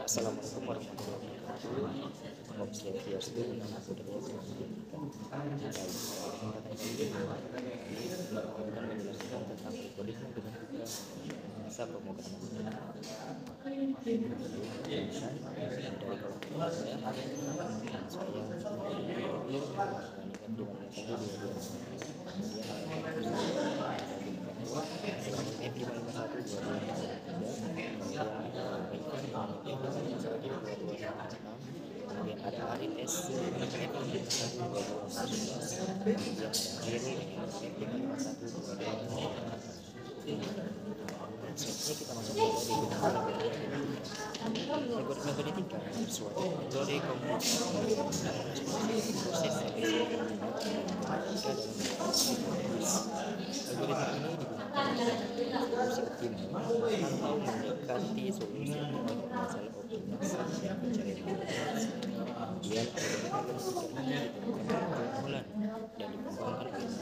Assalamualaikum warahmatullahi wabarakatuh. Om Swastiastu, nama budaya akan menjelaskan tentang algoritma dengan bahasa pemrograman dari kelompok saya kemudian ada ARIS selanjutnya kita masuk dari algoritma genetika suatu metode komputer proses algoritma ini digunakan untuk optimal atau mendekati solusi masalah optimasi dan pencarian kemudian kumpulan dan dikembangkan ke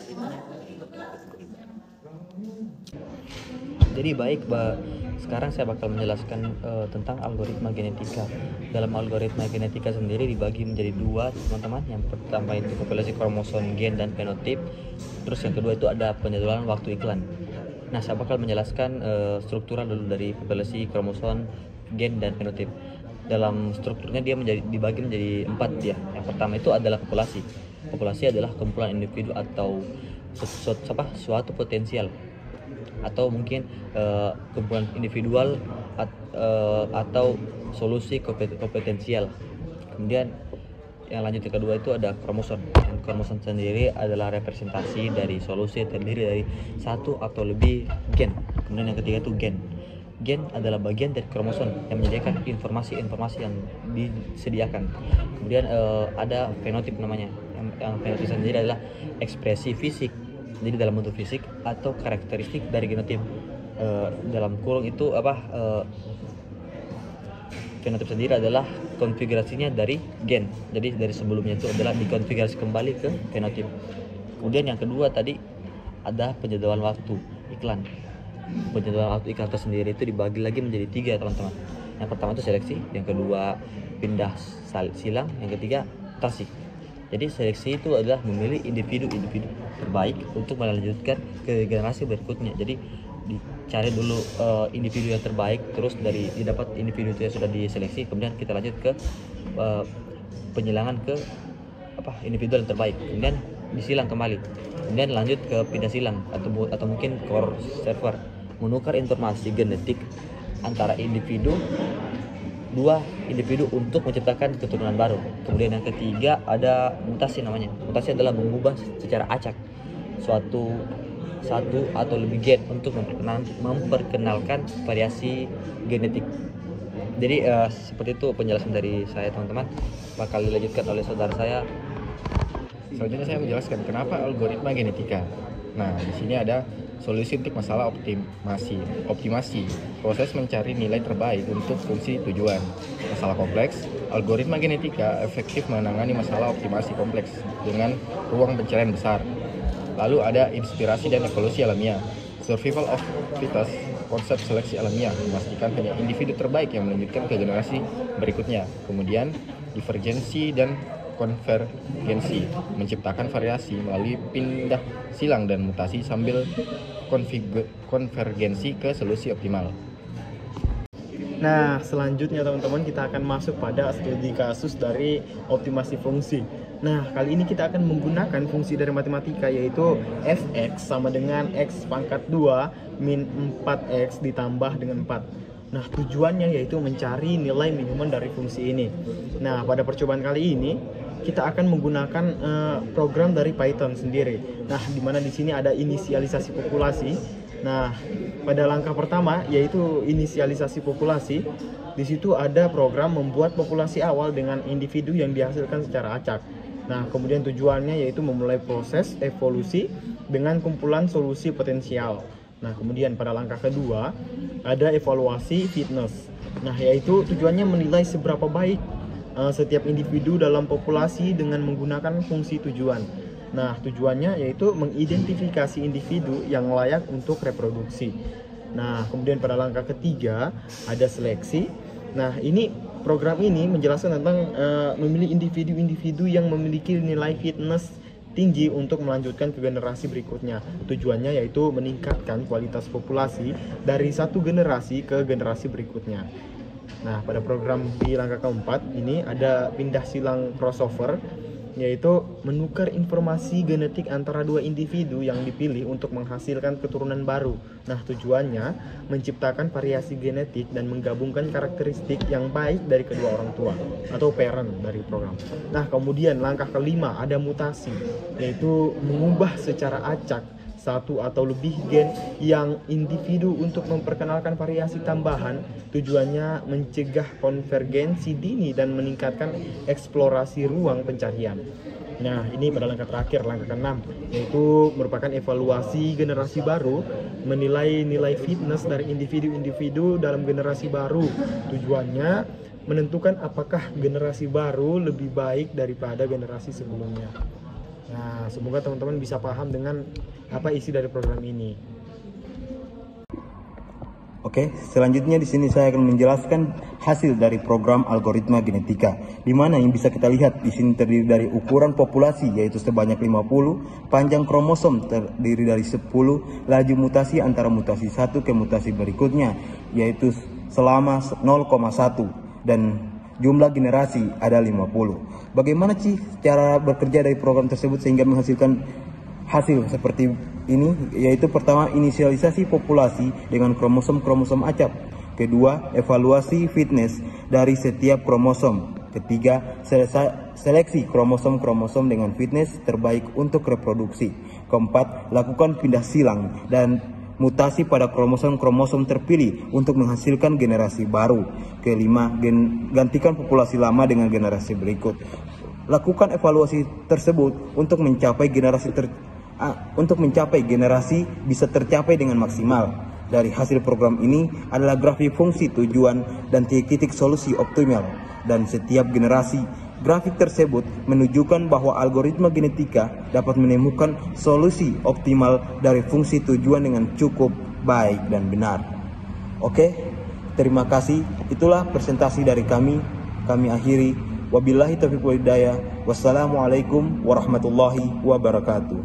Jadi baik, sekarang saya bakal menjelaskan tentang algoritma genetika. Dalam algoritma genetika sendiri dibagi menjadi dua, teman-teman. Yang pertama itu populasi kromosom, gen, dan fenotip. Terus yang kedua itu ada penjadwalan waktu iklan. Nah, saya bakal menjelaskan struktural dulu dari populasi kromosom, gen, dan fenotip. Dalam strukturnya dia dibagi menjadi 4 ya. Yang pertama itu adalah populasi. Populasi adalah kumpulan individu atau suatu potensial, atau mungkin kumpulan individual atau solusi kompetensial. Kemudian yang lanjut yang kedua itu ada kromosom. Kromosom sendiri adalah representasi dari solusi yang terdiri dari satu atau lebih gen. Kemudian yang ketiga itu gen. Gen adalah bagian dari kromosom yang menyediakan informasi-informasi yang disediakan. Kemudian ada fenotip namanya. Yang fenotip sendiri adalah ekspresi fisik, jadi dalam bentuk fisik atau karakteristik dari genotip. Dalam kurung itu fenotip sendiri adalah konfigurasinya dari gen. Jadi dari sebelumnya itu adalah dikonfigurasi kembali ke fenotip. Kemudian yang kedua tadi ada penjadwalan waktu iklan. Penjadwalan waktu iklan tersendiri itu dibagi lagi menjadi 3, teman-teman. Yang pertama itu seleksi, yang kedua pindah silang, yang ketiga mutasi. Jadi seleksi itu adalah memilih individu-individu terbaik untuk melanjutkan ke generasi berikutnya. Jadi dicari dulu individu yang terbaik, terus dari didapat individu itu yang sudah diseleksi, kemudian kita lanjut ke penyilangan ke individu yang terbaik, kemudian disilang kembali, kemudian lanjut ke pindah silang atau mungkin core server, menukar informasi genetik antara dua individu untuk menciptakan keturunan baru. Kemudian yang ketiga ada mutasi namanya. Mutasi adalah mengubah secara acak satu atau lebih gen untuk memperkenalkan variasi genetik. Jadi seperti itu penjelasan dari saya, teman-teman. Bakal dilanjutkan oleh saudara saya. Selanjutnya saya menjelaskan kenapa algoritma genetika. Nah, di sini ada solusi untuk masalah optimasi, proses mencari nilai terbaik untuk fungsi tujuan. Masalah kompleks, algoritma genetika efektif menangani masalah optimasi kompleks dengan ruang pencarian besar. Lalu ada inspirasi dan evolusi alamiah, survival of fittest, konsep seleksi alamiah, memastikan hanya individu terbaik yang melanjutkan ke generasi berikutnya. Kemudian divergensi dan konvergensi, menciptakan variasi melalui pindah silang dan mutasi sambil konvergensi ke solusi optimal. Nah, selanjutnya teman-teman kita akan masuk pada studi kasus dari optimasi fungsi. Nah, kali ini kita akan menggunakan fungsi dari matematika, yaitu fx sama dengan x pangkat 2 min 4x ditambah dengan 4. Nah, tujuannya yaitu mencari nilai minimum dari fungsi ini. Nah, pada percobaan kali ini kita akan menggunakan program dari Python sendiri. Nah, di mana di sini ada inisialisasi populasi. Nah, pada langkah pertama yaitu inisialisasi populasi, di situ ada program membuat populasi awal dengan individu yang dihasilkan secara acak. Nah, kemudian tujuannya yaitu memulai proses evolusi dengan kumpulan solusi potensial. Nah, kemudian pada langkah kedua ada evaluasi fitness. Nah, yaitu tujuannya menilai seberapa baik setiap individu dalam populasi dengan menggunakan fungsi tujuan. Nah, tujuannya yaitu mengidentifikasi individu yang layak untuk reproduksi. Nah, kemudian pada langkah ketiga ada seleksi. Nah, ini program ini menjelaskan tentang memilih individu-individu yang memiliki nilai fitness tinggi untuk melanjutkan ke generasi berikutnya. Tujuannya yaitu meningkatkan kualitas populasi dari satu generasi ke generasi berikutnya. Nah, pada program di langkah keempat ini ada pindah silang crossover, yaitu menukar informasi genetik antara dua individu yang dipilih untuk menghasilkan keturunan baru. Nah, tujuannya menciptakan variasi genetik dan menggabungkan karakteristik yang baik dari kedua orang tua atau parent dari program. Nah, kemudian langkah kelima ada mutasi, yaitu mengubah secara acak satu atau lebih gen yang individu untuk memperkenalkan variasi tambahan. Tujuannya mencegah konvergensi dini dan meningkatkan eksplorasi ruang pencarian. Nah, ini pada langkah terakhir, langkah ke-6, yaitu merupakan evaluasi generasi baru, menilai nilai fitness dari individu-individu dalam generasi baru. Tujuannya menentukan apakah generasi baru lebih baik daripada generasi sebelumnya. Nah, semoga teman-teman bisa paham dengan apa isi dari program ini. Oke, selanjutnya di sini saya akan menjelaskan hasil dari program algoritma genetika, di mana yang bisa kita lihat di sini terdiri dari ukuran populasi yaitu sebanyak 50, panjang kromosom terdiri dari 10, laju mutasi antara mutasi satu ke mutasi berikutnya yaitu selama 0,1 dan jumlah generasi ada 50. Bagaimana sih cara bekerja dari program tersebut sehingga menghasilkan hasil seperti ini? Yaitu pertama, inisialisasi populasi dengan kromosom-kromosom acak. Kedua, evaluasi fitness dari setiap kromosom. Ketiga, seleksi kromosom-kromosom dengan fitness terbaik untuk reproduksi. Keempat, lakukan pindah silang dan mutasi pada kromosom-kromosom terpilih untuk menghasilkan generasi baru. Kelima, gantikan populasi lama dengan generasi berikut. Lakukan evaluasi tersebut untuk mencapai generasi bisa tercapai dengan maksimal. Dari hasil program ini adalah grafik fungsi tujuan dan titik solusi optimal, dan setiap generasi grafik tersebut menunjukkan bahwa algoritma genetika dapat menemukan solusi optimal dari fungsi tujuan dengan cukup baik dan benar. Oke, terima kasih. Itulah presentasi dari kami. Kami akhiri. Wabillahi taufiq wal hidayah. Wassalamualaikum warahmatullahi wabarakatuh.